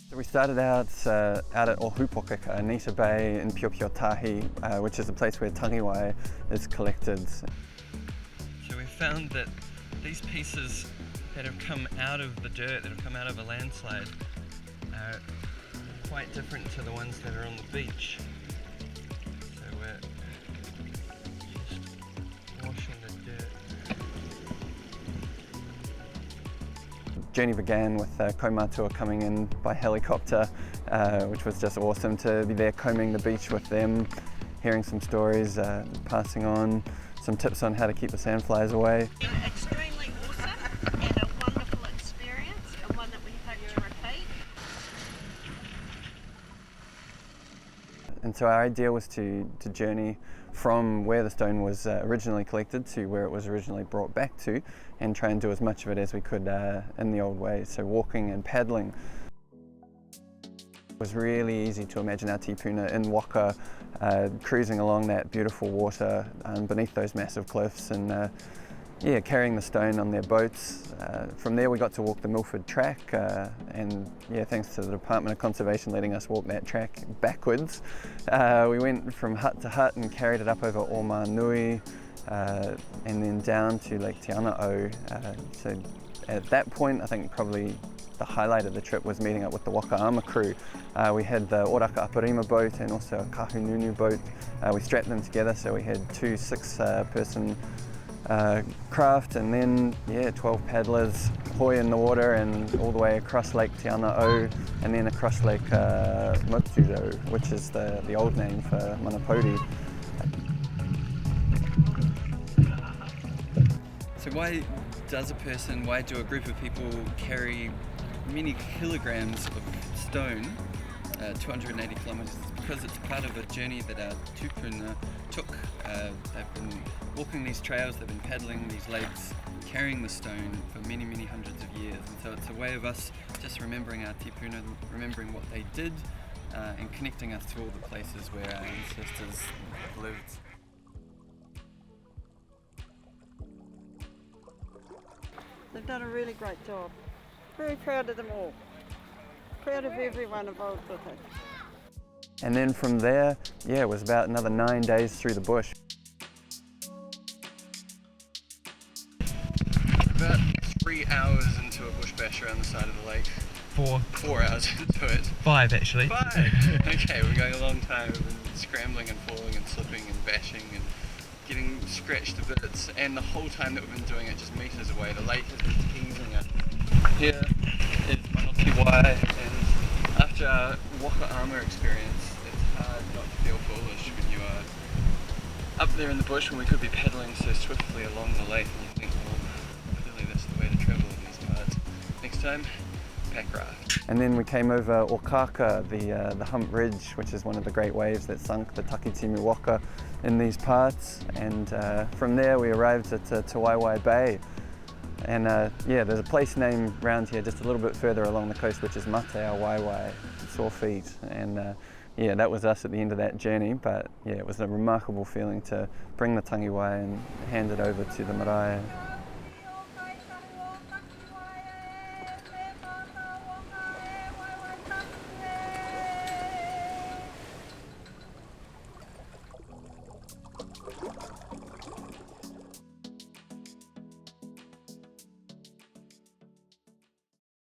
So we started out at Ōhupōkeka, Anita Bay in Tahu, which is the place where tangiwai is collected. So we found that these pieces that have come out of the dirt, that have come out of a landslide, are quite different to the ones that are on the beach. So we're just washing the dirt. Journey began with kaumatua coming in by helicopter, which was just awesome to be there combing the beach with them, hearing some stories, passing on some tips on how to keep the sandflies away. Extremely awesome and a wonderful experience, and one that we hope to repeat. And so our idea was to journey from where the stone was originally collected to where it was originally brought back to, and try and do as much of it as we could in the old way, so walking and paddling. It was really easy to imagine our tipuna in waka, cruising along that beautiful water beneath those massive cliffs, and yeah, carrying the stone on their boats. From there we got to walk the Milford track, and yeah, thanks to the Department of Conservation letting us walk that track backwards. We went from hut to hut and carried it up over Ōmānui, and then down to Lake Te Waewae. So at that point, I think probably the highlight of the trip was meeting up with the waka armour crew. We had the Ōraka Aparima boat and also a kahununu boat. We strapped them together, so we had two 6-person craft, and then yeah, 12 paddlers hoy in the water and all the way across Lake Te Waewae, and then across Lake Moko, which is the old name for Manapōuri. So why do a group of people carry many kilograms of stone 280 kilometres? Because it's part of a journey that our tupuna took. They've been walking these trails, they've been paddling these lakes, carrying the stone for many, many hundreds of years. And so it's a way of us just remembering our tipuna, remembering what they did, and connecting us to all the places where our ancestors lived. They've done a really great job. Very proud of them all. Proud of everyone involved with it. And then from there, yeah, it was about another 9 days through the bush. About 3 hours into a bush bash around the side of the lake. 4 hours into it. 5 actually. 5! Okay, we're going a long time. We've been scrambling and falling and slipping and bashing and getting scratched to bits, and the whole time that we've been doing it just meters away, the lake has been teasing us. Here is Te Waewae, and after our waka armour experience, it's hard not to feel foolish when you are up there in the bush when we could be paddling so swiftly along the lake, and you think, well, clearly that's the way to travel in these parts. Next time, pack raft. And then we came over Ōkaka, the Hump Ridge, which is one of the great waves that sunk the Takitimu waka in these parts, and from there we arrived at Te Waewae Bay. And yeah, there's a place named around here just a little bit further along the coast, which is Mate Waewae, sore feet, and yeah, that was us at the end of that journey. But yeah, it was a remarkable feeling to bring the tangiwai and hand it over to the marae.